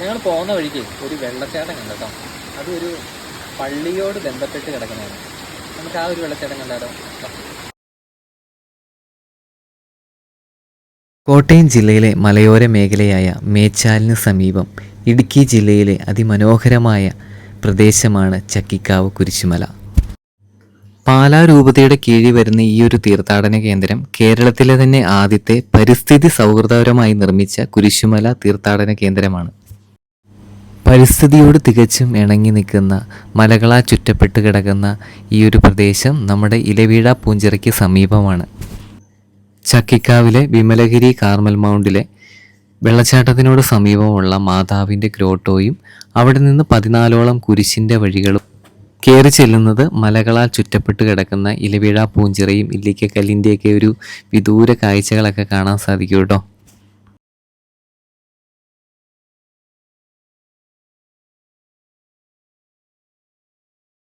ഞങ്ങൾ പോകുന്ന വഴിക്ക് ഒരു വെള്ളച്ചാട്ടം കണ്ടോ. അതൊരു പള്ളിയോട് ബന്ധപ്പെട്ട് കിടക്കുന്നതാണ്. നമുക്ക് ആ ഒരു വെള്ളച്ചാട്ടം കണ്ടാലോ? കോട്ടയം ജില്ലയിലെ മലയോര മേഖലയായ മേച്ചാലിന് സമീപം ഇടുക്കി ജില്ലയിലെ അതിമനോഹരമായ പ്രദേശമാണ് ചക്കിക്കാവ് കുരിശുമല. പാലാ രൂപതയുടെ കീഴിൽ വരുന്ന ഈ ഒരു തീർത്ഥാടന കേന്ദ്രം കേരളത്തിലെ തന്നെ ആദ്യത്തെ പരിസ്ഥിതി സൗഹൃദപരമായി നിർമ്മിച്ച കുരിശുമല തീർത്ഥാടന കേന്ദ്രമാണ്. പരിസ്ഥിതിയോട് തികച്ചും ഇണങ്ങി നിൽക്കുന്ന മലകളാൽ ചുറ്റപ്പെട്ട് കിടക്കുന്ന ഈ ഒരു പ്രദേശം നമ്മുടെ ഇലവീഴ പൂഞ്ചിറയ്ക്ക് സമീപമാണ്. ചക്കിക്കാവിലെ വിമലഗിരി കാർമൽ മൗണ്ടിലെ വെള്ളച്ചാട്ടത്തിനോട് സമീപമുള്ള മാതാവിൻ്റെ ഗ്രോട്ടോയും അവിടെ നിന്ന് 14ഓളം കുരിശിൻ്റെ വഴികളും കയറി ചെല്ലുന്നത് മലകളാൽ ചുറ്റപ്പെട്ട് കിടക്കുന്ന ഇലവീഴ പൂഞ്ചിറയും ഇല്ലിക്കക്കല്ലിൻ്റെയൊക്കെ ഒരു വിദൂര കാഴ്ചകളൊക്കെ കാണാൻ സാധിക്കും കേട്ടോ.